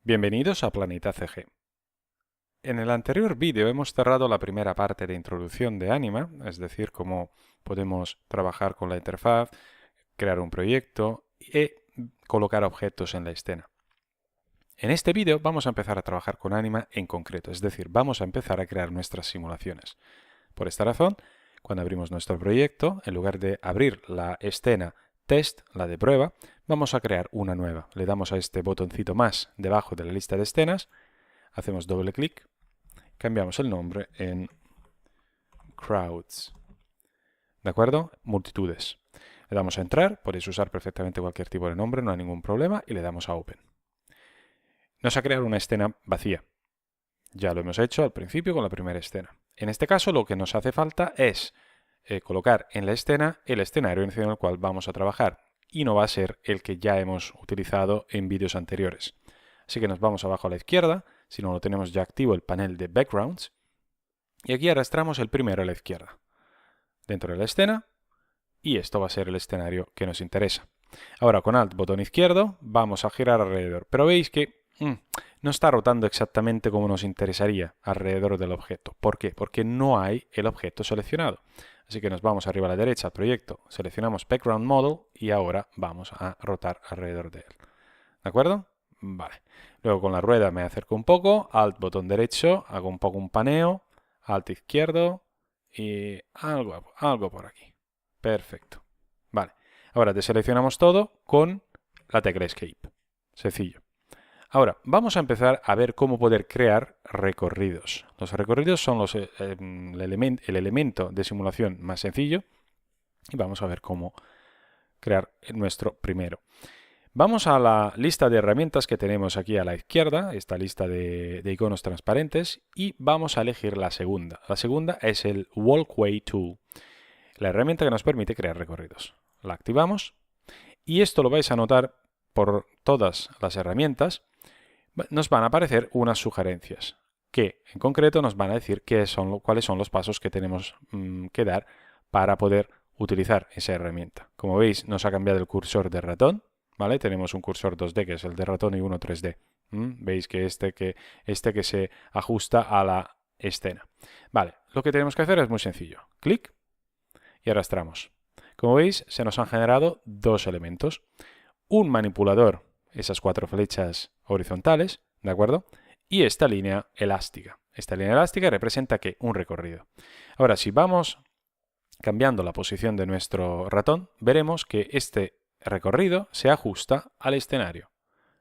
Bienvenidos a Planeta CG. En el anterior vídeo hemos cerrado la primera parte de introducción de Anima, es decir, cómo podemos trabajar con la interfaz, crear un proyecto y colocar objetos en la escena. En este vídeo vamos a empezar a trabajar con Anima en concreto, es decir, vamos a empezar a crear nuestras simulaciones. Por esta razón, cuando abrimos nuestro proyecto, en lugar de abrir la escena test, la de prueba, vamos a crear una nueva. Le damos a este botoncito más debajo de la lista de escenas, hacemos doble clic, cambiamos el nombre en Crowds. ¿De acuerdo? Multitudes. Le damos a entrar, podéis usar perfectamente cualquier tipo de nombre, no hay ningún problema, y le damos a Open. Nos ha creado una escena vacía. Ya lo hemos hecho al principio con la primera escena. En este caso lo que nos hace falta es colocar en la escena el escenario en el cual vamos a trabajar y no va a ser el que ya hemos utilizado en vídeos anteriores. Así que nos vamos abajo a la izquierda, si no lo tenemos ya activo el panel de Backgrounds, y aquí arrastramos el primero a la izquierda, dentro de la escena, y esto va a ser el escenario que nos interesa. Ahora con Alt, botón izquierdo, vamos a girar alrededor, pero veis que no está rotando exactamente como nos interesaría alrededor del objeto. ¿Por qué? Porque no hay el objeto seleccionado. Así que nos vamos arriba a la derecha al proyecto, seleccionamos Background Model y ahora vamos a rotar alrededor de él. ¿De acuerdo? Vale. Luego con la rueda me acerco un poco, Alt botón derecho, hago un poco un paneo, Alt izquierdo y algo por aquí. Perfecto. Vale. Ahora deseleccionamos todo con la tecla Escape. Sencillo. Ahora, vamos a empezar a ver cómo poder crear recorridos. Los recorridos son el elemento de simulación más sencillo y vamos a ver cómo crear nuestro primero. Vamos a la lista de herramientas que tenemos aquí a la izquierda, esta lista de iconos transparentes, y vamos a elegir la segunda. La segunda es el Walkway Tool, la herramienta que nos permite crear recorridos. La activamos y esto lo vais a notar por todas las herramientas. Nos van a aparecer unas sugerencias que en concreto nos van a decir cuáles son los pasos que tenemos que dar para poder utilizar esa herramienta. Como veis, nos ha cambiado el cursor de ratón, ¿vale? Tenemos un cursor 2D que es el de ratón y uno 3D. Veis que este que se ajusta a la escena. Vale, lo que tenemos que hacer es muy sencillo. Clic y arrastramos. Como veis, se nos han generado dos elementos. Un manipulador, esas cuatro flechas horizontales, ¿de acuerdo? Y esta línea elástica. Esta línea elástica representa ¿qué? Un recorrido. Ahora, si vamos cambiando la posición de nuestro ratón, veremos que este recorrido se ajusta al escenario,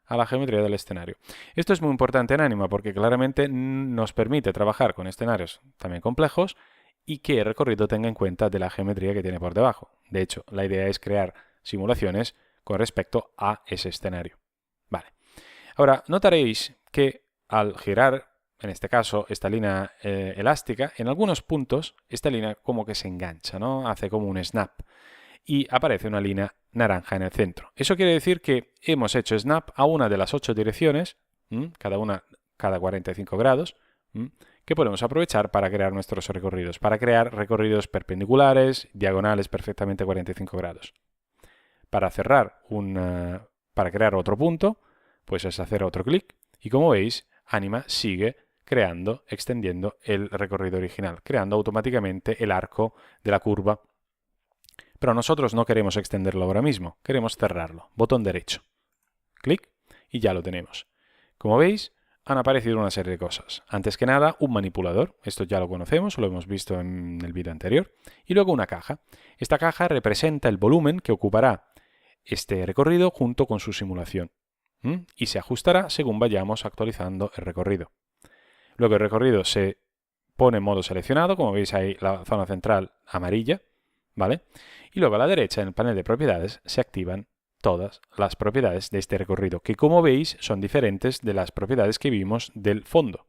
a la geometría del escenario. Esto es muy importante en Anima porque claramente nos permite trabajar con escenarios también complejos y que el recorrido tenga en cuenta de la geometría que tiene por debajo. De hecho, la idea es crear simulaciones con respecto a ese escenario. Vale. Ahora, notaréis que al girar, en este caso, esta línea elástica, en algunos puntos, esta línea como que se engancha, ¿no? Hace como un snap. Y aparece una línea naranja en el centro. Eso quiere decir que hemos hecho snap a una de las 8 direcciones, cada 45 grados, que podemos aprovechar para crear nuestros recorridos. Para crear recorridos perpendiculares, diagonales perfectamente 45 grados. Para para crear otro punto, pues es hacer otro clic y como veis, Anima sigue creando, extendiendo el recorrido original, creando automáticamente el arco de la curva. Pero nosotros no queremos extenderlo ahora mismo, queremos cerrarlo. Botón derecho, clic y ya lo tenemos. Como veis, han aparecido una serie de cosas. Antes que nada, un manipulador, esto ya lo conocemos, lo hemos visto en el vídeo anterior, y luego una caja. Esta caja representa el volumen que ocupará este recorrido junto con su simulación y se ajustará según vayamos actualizando el recorrido. Luego el recorrido se pone en modo seleccionado, como veis ahí la zona central amarilla, ¿vale? Y luego a la derecha en el panel de propiedades se activan todas las propiedades de este recorrido, que como veis son diferentes de las propiedades que vimos del fondo.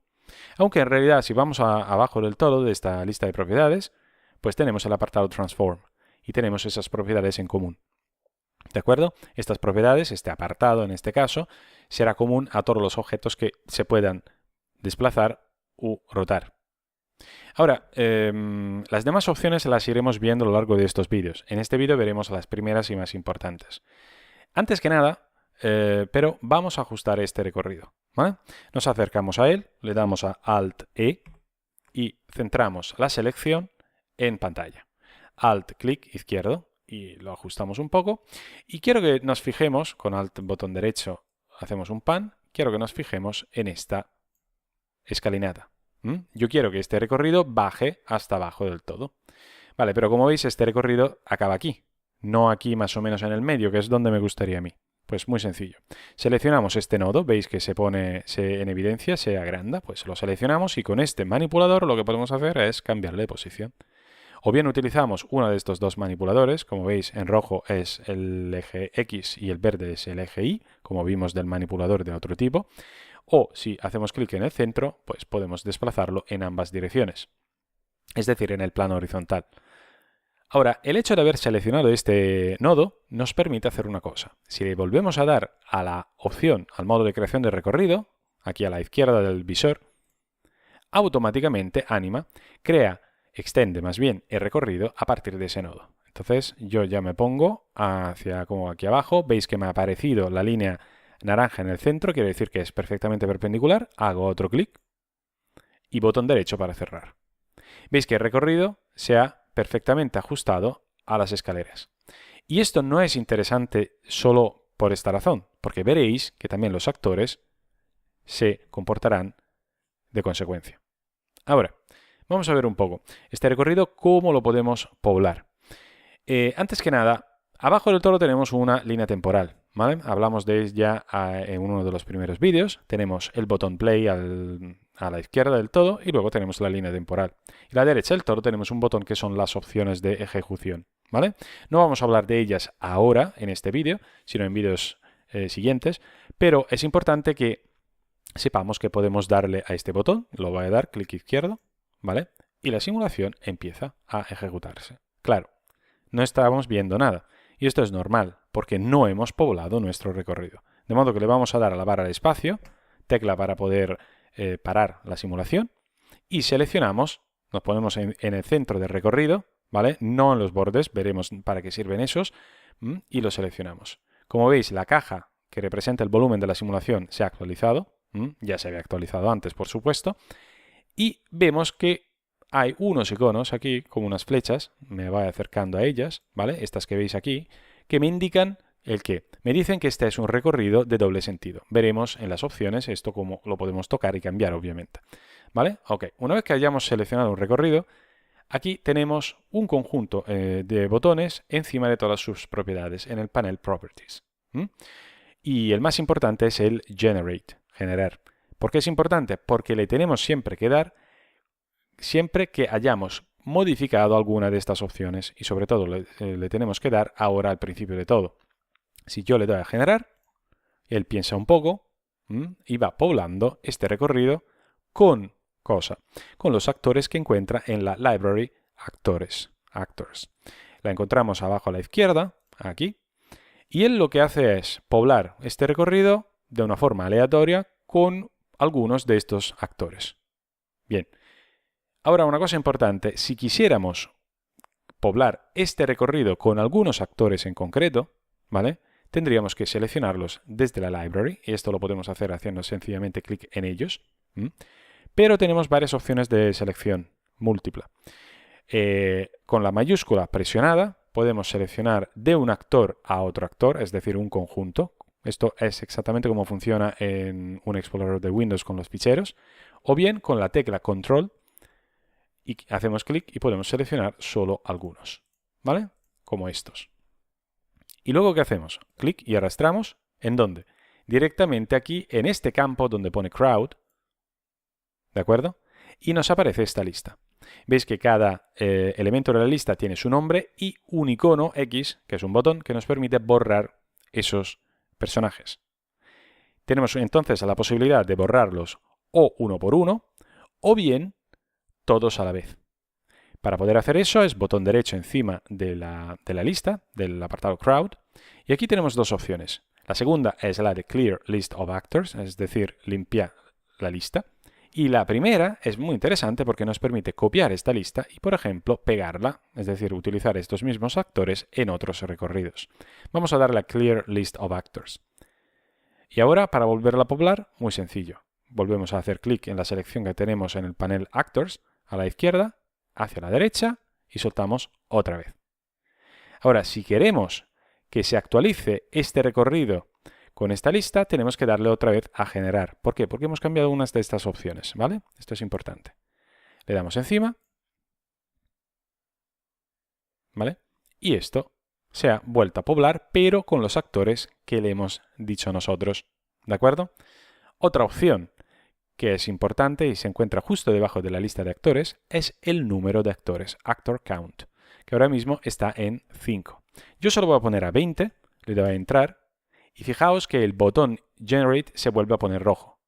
Aunque en realidad si vamos abajo del todo de esta lista de propiedades, pues tenemos el apartado Transform y tenemos esas propiedades en común. ¿De acuerdo? Estas propiedades, este apartado en este caso, será común a todos los objetos que se puedan desplazar u rotar. Ahora, las demás opciones las iremos viendo a lo largo de estos vídeos. En este vídeo veremos las primeras y más importantes. Antes que nada, pero vamos a ajustar este recorrido. ¿vale? Nos acercamos a él, le damos a Alt-E y centramos la selección en pantalla. Alt-clic izquierdo y lo ajustamos un poco. Y quiero que nos fijemos, con Alt botón derecho hacemos un pan, quiero que nos fijemos en esta escalinata. Yo quiero que este recorrido baje hasta abajo del todo. Vale, pero como veis este recorrido acaba aquí, no aquí más o menos en el medio, que es donde me gustaría a mí. Pues muy sencillo. Seleccionamos este nodo, veis que se pone en evidencia, se agranda, pues lo seleccionamos y con este manipulador lo que podemos hacer es cambiarle de posición. O bien utilizamos uno de estos dos manipuladores, como veis en rojo es el eje X y el verde es el eje Y, como vimos del manipulador de otro tipo. O si hacemos clic en el centro, pues podemos desplazarlo en ambas direcciones, es decir, en el plano horizontal. Ahora, el hecho de haber seleccionado este nodo nos permite hacer una cosa. Si le volvemos a dar a la opción, al modo de creación de recorrido, aquí a la izquierda del visor, automáticamente Anima extiende más bien el recorrido a partir de ese nodo. Entonces yo ya me pongo hacia como aquí abajo, veis que me ha aparecido la línea naranja en el centro, quiere decir que es perfectamente perpendicular, hago otro clic y botón derecho para cerrar. Veis que el recorrido se ha perfectamente ajustado a las escaleras. Y esto no es interesante solo por esta razón, porque veréis que también los actores se comportarán de consecuencia. Ahora, vamos a ver un poco este recorrido, cómo lo podemos poblar. Antes que nada, abajo del todo tenemos una línea temporal, ¿vale? Hablamos de ella en uno de los primeros vídeos. Tenemos el botón play a la izquierda del todo y luego tenemos la línea temporal. Y a la derecha del todo tenemos un botón que son las opciones de ejecución, ¿vale? No vamos a hablar de ellas ahora en este vídeo, sino en vídeos siguientes, pero es importante que sepamos que podemos darle a este botón, lo voy a dar clic izquierdo, ¿vale? Y la simulación empieza a ejecutarse. Claro, no estábamos viendo nada. Y esto es normal, porque no hemos poblado nuestro recorrido. De modo que le vamos a dar a la barra de espacio, tecla para poder parar la simulación, y seleccionamos, nos ponemos en el centro del recorrido, ¿vale? No en los bordes, veremos para qué sirven esos, y lo seleccionamos. Como veis, la caja que representa el volumen de la simulación se ha actualizado, ya se había actualizado antes, por supuesto, y vemos que hay unos iconos aquí, como unas flechas, me voy acercando a ellas, ¿vale? Estas que veis aquí, que me indican el qué. Me dicen que este es un recorrido de doble sentido. Veremos en las opciones esto cómo lo podemos tocar y cambiar, obviamente. ¿Vale? Ok, una vez que hayamos seleccionado un recorrido, aquí tenemos un conjunto de botones encima de todas sus propiedades en el panel Properties. Y el más importante es el Generate, generar. ¿Por qué es importante? Porque le tenemos siempre que dar siempre que hayamos modificado alguna de estas opciones y sobre todo le tenemos que dar ahora al principio de todo. Si yo le doy a generar, él piensa un poco y va poblando este recorrido con los actores que encuentra en la library Actors. La encontramos abajo a la izquierda, aquí, y él lo que hace es poblar este recorrido de una forma aleatoria con algunos de estos actores. Bien. Ahora, una cosa importante, si quisiéramos poblar este recorrido con algunos actores en concreto, ¿vale? Tendríamos que seleccionarlos desde la library, y esto lo podemos hacer haciendo sencillamente clic en ellos, pero tenemos varias opciones de selección múltipla. Con la mayúscula presionada podemos seleccionar de un actor a otro actor, es decir, un conjunto. Esto es exactamente como funciona en un explorador de Windows con los ficheros, o bien con la tecla Control, y hacemos clic y podemos seleccionar solo algunos, ¿vale? Como estos. Y luego, ¿qué hacemos? Clic y arrastramos. ¿En dónde? Directamente aquí, en este campo donde pone Crowd, ¿de acuerdo? Y nos aparece esta lista. Veis que cada elemento de la lista tiene su nombre y un icono X, que es un botón, que nos permite borrar esos personajes. Tenemos entonces la posibilidad de borrarlos o uno por uno, o bien todos a la vez. Para poder hacer eso es botón derecho encima de la lista, del apartado Crowd, y aquí tenemos dos opciones. La segunda es la de Clear List of Actors, es decir, limpiar la lista. Y la primera es muy interesante porque nos permite copiar esta lista y, por ejemplo, pegarla, es decir, utilizar estos mismos actores en otros recorridos. Vamos a darle a Clear List of Actors. Y ahora, para volverla a poblar, muy sencillo. Volvemos a hacer clic en la selección que tenemos en el panel Actors, a la izquierda, hacia la derecha, y soltamos otra vez. Ahora, si queremos que se actualice este recorrido con esta lista, tenemos que darle otra vez a generar. ¿Por qué? Porque hemos cambiado unas de estas opciones, ¿vale? Esto es importante. Le damos encima, ¿vale? Y esto se ha vuelto a poblar, pero con los actores que le hemos dicho nosotros, ¿de acuerdo? Otra opción que es importante y se encuentra justo debajo de la lista de actores es el número de actores, actor count, que ahora mismo está en 5. Yo solo voy a poner a 20, le doy a entrar, y fijaos que el botón Generate se vuelve a poner rojo.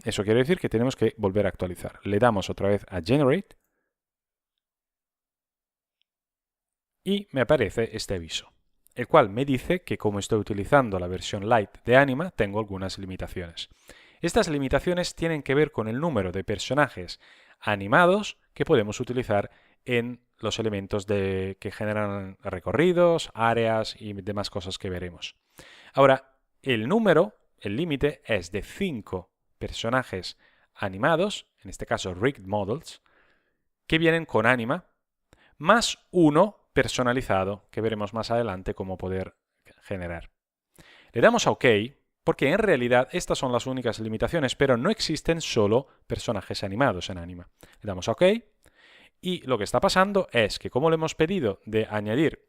Eso quiere decir que tenemos que volver a actualizar. Le damos otra vez a Generate, y me aparece este aviso, el cual me dice que como estoy utilizando la versión Lite de Anima, tengo algunas limitaciones. Estas limitaciones tienen que ver con el número de personajes animados que podemos utilizar en los elementos que generan recorridos, áreas y demás cosas que veremos. Ahora, el límite es de 5 personajes animados, en este caso rigged models, que vienen con Anima, más uno personalizado, que veremos más adelante cómo poder generar. Le damos a OK, porque en realidad estas son las únicas limitaciones, pero no existen solo personajes animados en Anima. Le damos a OK, y lo que está pasando es que como le hemos pedido de añadir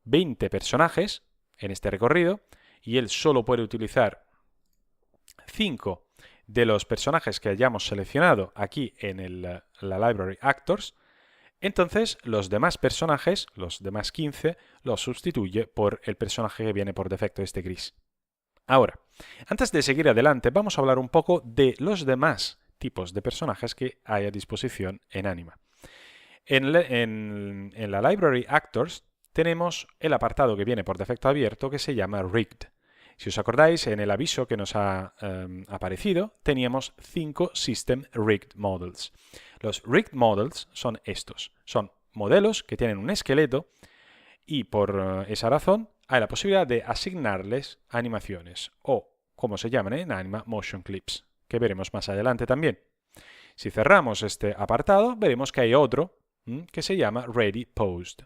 20 personajes en este recorrido, y él solo puede utilizar 5 de los personajes que hayamos seleccionado aquí en la Library Actors, entonces los demás personajes, los demás 15, los sustituye por el personaje que viene por defecto, este gris. Ahora, antes de seguir adelante, vamos a hablar un poco de los demás tipos de personajes que hay a disposición en Anima. En la Library Actors tenemos el apartado que viene por defecto abierto que se llama Rigged. Si os acordáis, en el aviso que nos ha aparecido, teníamos 5 System Rigged Models. Los Rigged Models son estos. Son modelos que tienen un esqueleto y por esa razón hay la posibilidad de asignarles animaciones o, como se llaman en Anima, Motion Clips, que veremos más adelante también. Si cerramos este apartado, veremos que hay otro que se llama Ready Posed.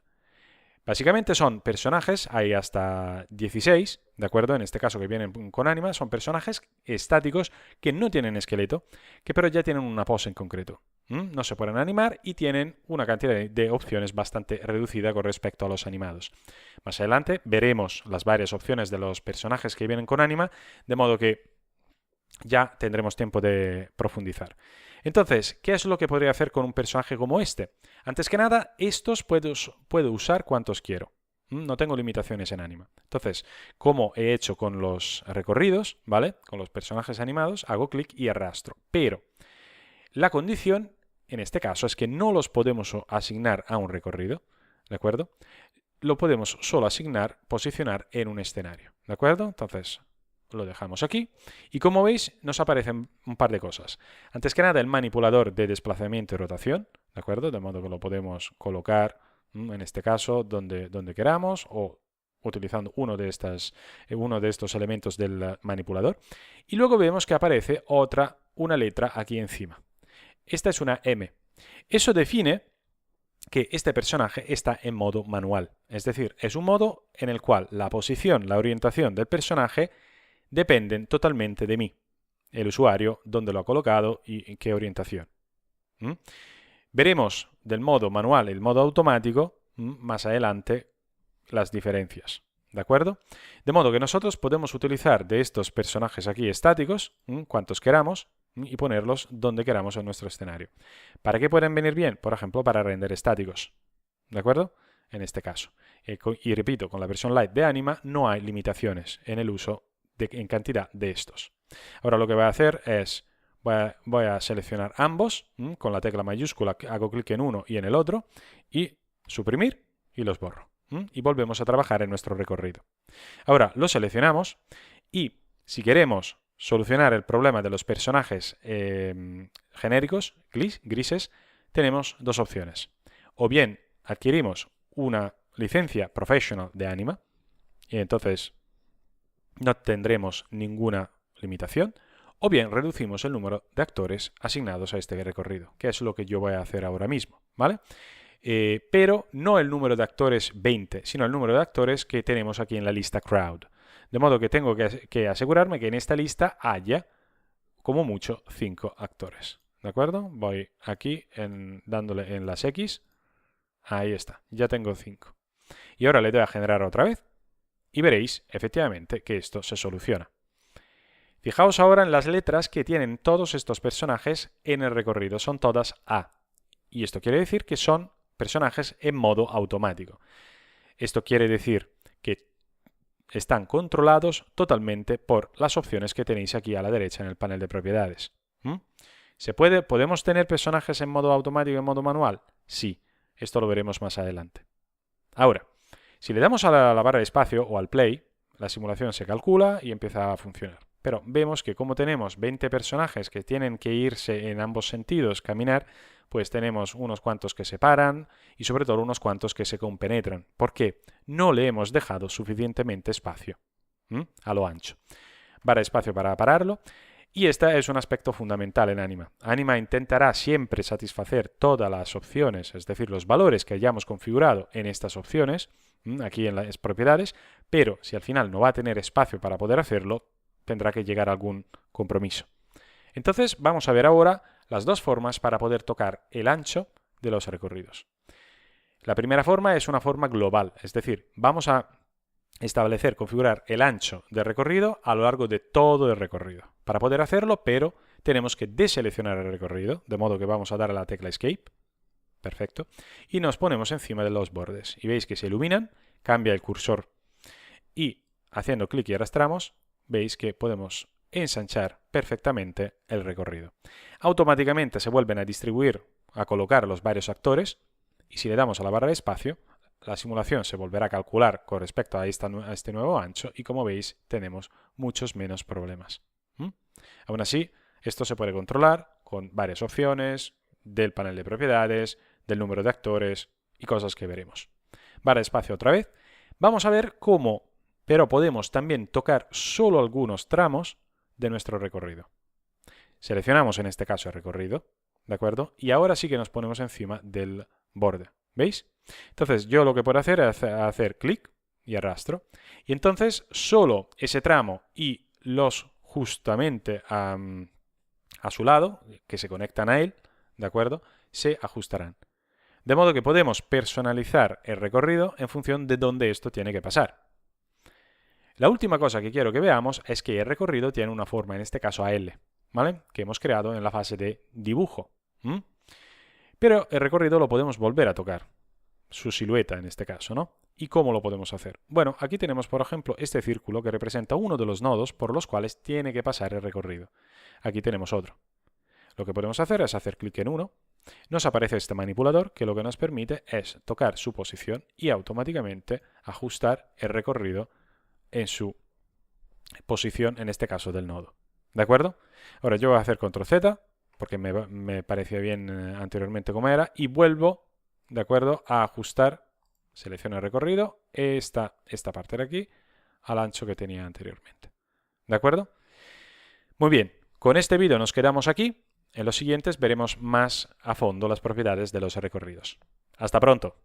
Básicamente son personajes, hay hasta 16, ¿de acuerdo? En este caso que vienen con Anima, son personajes estáticos que no tienen esqueleto, que pero ya tienen una pose en concreto. No se pueden animar y tienen una cantidad de opciones bastante reducida con respecto a los animados. Más adelante veremos las varias opciones de los personajes que vienen con Anima, de modo que ya tendremos tiempo de profundizar. Entonces, ¿qué es lo que podría hacer con un personaje como este? Antes que nada, estos puedo usar cuantos quiero. No tengo limitaciones en Anima. Entonces, como he hecho con los recorridos, ¿vale? Con los personajes animados, hago clic y arrastro. Pero la condición, en este caso, es que no los podemos asignar a un recorrido, ¿de acuerdo? Lo podemos solo posicionar en un escenario, ¿de acuerdo? Entonces, lo dejamos aquí y como veis nos aparecen un par de cosas. Antes que nada el manipulador de desplazamiento y rotación, ¿de acuerdo? De modo que lo podemos colocar en este caso donde queramos o utilizando uno de estos elementos del manipulador. Y luego vemos que aparece una letra aquí encima. Esta es una M. Eso define que este personaje está en modo manual. Es decir, es un modo en el cual la posición, la orientación del personaje dependen totalmente de mí, el usuario, dónde lo ha colocado y en qué orientación. Veremos del modo manual y el modo automático más adelante las diferencias, ¿de acuerdo? De modo que nosotros podemos utilizar de estos personajes aquí estáticos, cuantos queramos, y ponerlos donde queramos en nuestro escenario. ¿Para qué pueden venir bien? Por ejemplo, para render estáticos, ¿de acuerdo? En este caso. Y repito, con la versión Lite de Anima no hay limitaciones en el uso en cantidad de estos. Ahora lo que voy a hacer es, voy a seleccionar ambos, con la tecla mayúscula, hago clic en uno y en el otro, y suprimir, y los borro. Y volvemos a trabajar en nuestro recorrido. Ahora lo seleccionamos, y si queremos solucionar el problema de los personajes genéricos, grises, tenemos dos opciones. O bien adquirimos una licencia professional de Anima, y entonces no tendremos ninguna limitación, o bien reducimos el número de actores asignados a este recorrido, que es lo que yo voy a hacer ahora mismo, ¿vale? Pero no el número de actores 20, sino el número de actores que tenemos aquí en la lista crowd. De modo que tengo que asegurarme que en esta lista haya, como mucho, 5 actores. ¿De acuerdo? Voy aquí dándole en las X. Ahí está, ya tengo 5. Y ahora le doy a generar otra vez y veréis efectivamente que esto se soluciona. Fijaos ahora en las letras que tienen todos estos personajes en el recorrido. Son todas A. Y esto quiere decir que son personajes en modo automático. Esto quiere decir que están controlados totalmente por las opciones que tenéis aquí a la derecha en el panel de propiedades. ¿Podemos tener personajes en modo automático y en modo manual? Sí, esto lo veremos más adelante. Ahora, si le damos a la barra de espacio o al play, la simulación se calcula y empieza a funcionar. Pero vemos que como tenemos 20 personajes que tienen que irse en ambos sentidos, caminar, pues tenemos unos cuantos que se paran y sobre todo unos cuantos que se compenetran. ¿Por qué? No le hemos dejado suficientemente espacio a lo ancho. Barra de espacio para pararlo. Y este es un aspecto fundamental en Anima. Anima intentará siempre satisfacer todas las opciones, es decir, los valores que hayamos configurado en estas opciones, aquí en las propiedades, pero si al final no va a tener espacio para poder hacerlo, tendrá que llegar a algún compromiso. Entonces vamos a ver ahora las dos formas para poder tocar el ancho de los recorridos. La primera forma es una forma global, es decir, vamos a configurar el ancho de recorrido a lo largo de todo el recorrido. Para poder hacerlo, pero tenemos que deseleccionar el recorrido, de modo que vamos a dar a la tecla Escape. Perfecto. Y nos ponemos encima de los bordes. Y veis que se iluminan, cambia el cursor. Y haciendo clic y arrastramos, veis que podemos ensanchar perfectamente el recorrido. Automáticamente se vuelven a distribuir, a colocar los varios actores. Y si le damos a la barra de espacio, la simulación se volverá a calcular con respecto a este nuevo ancho y como veis tenemos muchos menos problemas. Aún así, esto se puede controlar con varias opciones del panel de propiedades, del número de actores y cosas que veremos. Barra de espacio otra vez. Vamos a ver cómo, pero podemos también tocar solo algunos tramos de nuestro recorrido. Seleccionamos en este caso el recorrido, ¿de acuerdo? Y ahora sí que nos ponemos encima del borde. ¿Veis? Entonces yo lo que puedo hacer es hacer clic y arrastro. Y entonces solo ese tramo y los justamente a su lado, que se conectan a él, ¿de acuerdo? Se ajustarán. De modo que podemos personalizar el recorrido en función de dónde esto tiene que pasar. La última cosa que quiero que veamos es que el recorrido tiene una forma, en este caso AL, ¿vale? Que hemos creado en la fase de dibujo. Pero el recorrido lo podemos volver a tocar, su silueta en este caso, ¿no? ¿Y cómo lo podemos hacer? Bueno, aquí tenemos, por ejemplo, este círculo que representa uno de los nodos por los cuales tiene que pasar el recorrido. Aquí tenemos otro. Lo que podemos hacer es hacer clic en uno, nos aparece este manipulador que lo que nos permite es tocar su posición y automáticamente ajustar el recorrido en su posición, en este caso del nodo. ¿De acuerdo? Ahora yo voy a hacer control Z, porque me parecía bien anteriormente como era, y vuelvo, ¿de acuerdo?, a ajustar, selecciono el recorrido, esta parte de aquí, al ancho que tenía anteriormente. ¿De acuerdo? Muy bien, con este vídeo nos quedamos aquí. En los siguientes veremos más a fondo las propiedades de los recorridos. ¡Hasta pronto!